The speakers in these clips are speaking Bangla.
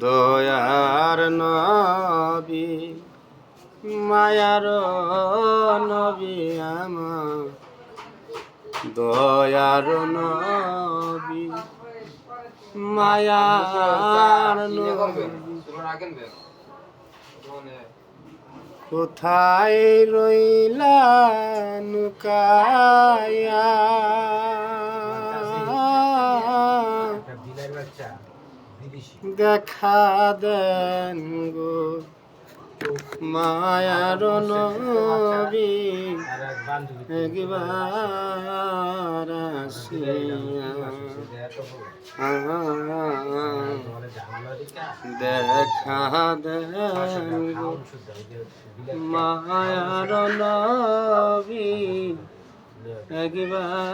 দয়ার নবী মায়ার নবী আমার দয়ার নবী মায়ার নবী কোথায় রইলা নুকায়া দেখা দেন গো মায়ার নবী একবার দেখা দেন গো মায়ার নবী একবার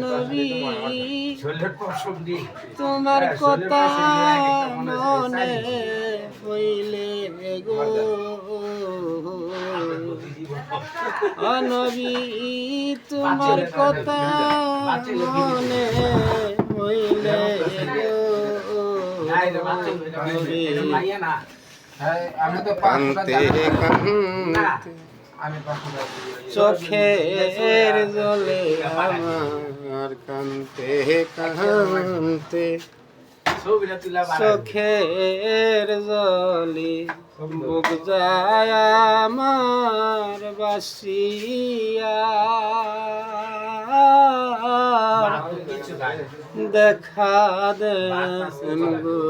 নবীজি তোমার কথা মনে হইলে গো নবী তোমার কথা মনে হইলে কান্তে কান্তে চোখের জলে আমার কান্তে কান্তে চোখের জলে বুক যায় আমার বাসিয়া দেখা দেন গো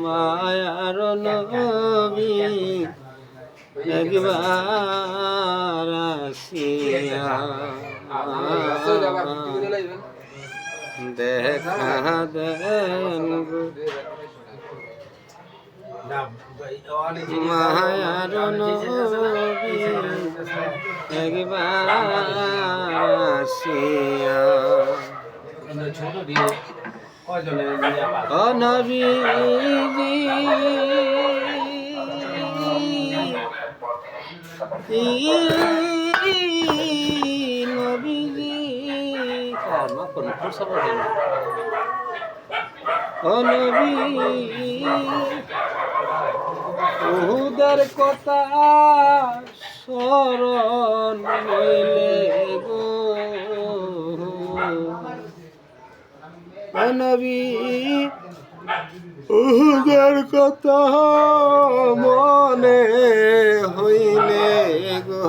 মায়ার নবী একবার আসিয়া দেখা দেন গো মায়ার নবী একবার আসিয়া ও নবীজি নবীজি ও নবী উহুদের কথা স্মরণ হইলে গো ও নবী উহুদের কথা মনে হইলে গো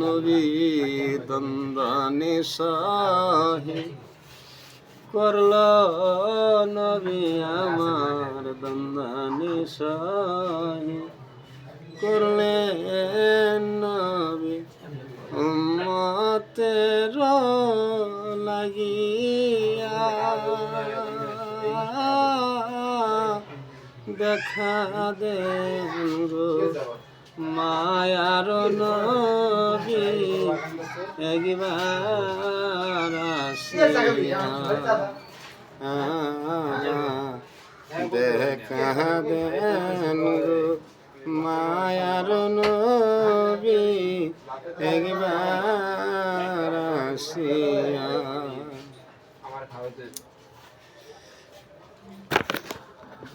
নবী দন্দানি সাহে করল নবী আমার দন্দানি সাহে করলেন নবী উম্মতের লাগিয়া দেখা দেন গো মায়ার নবী একবার আসিয়া দেখা দেন গো মায়ার নবী একবার আসিয়া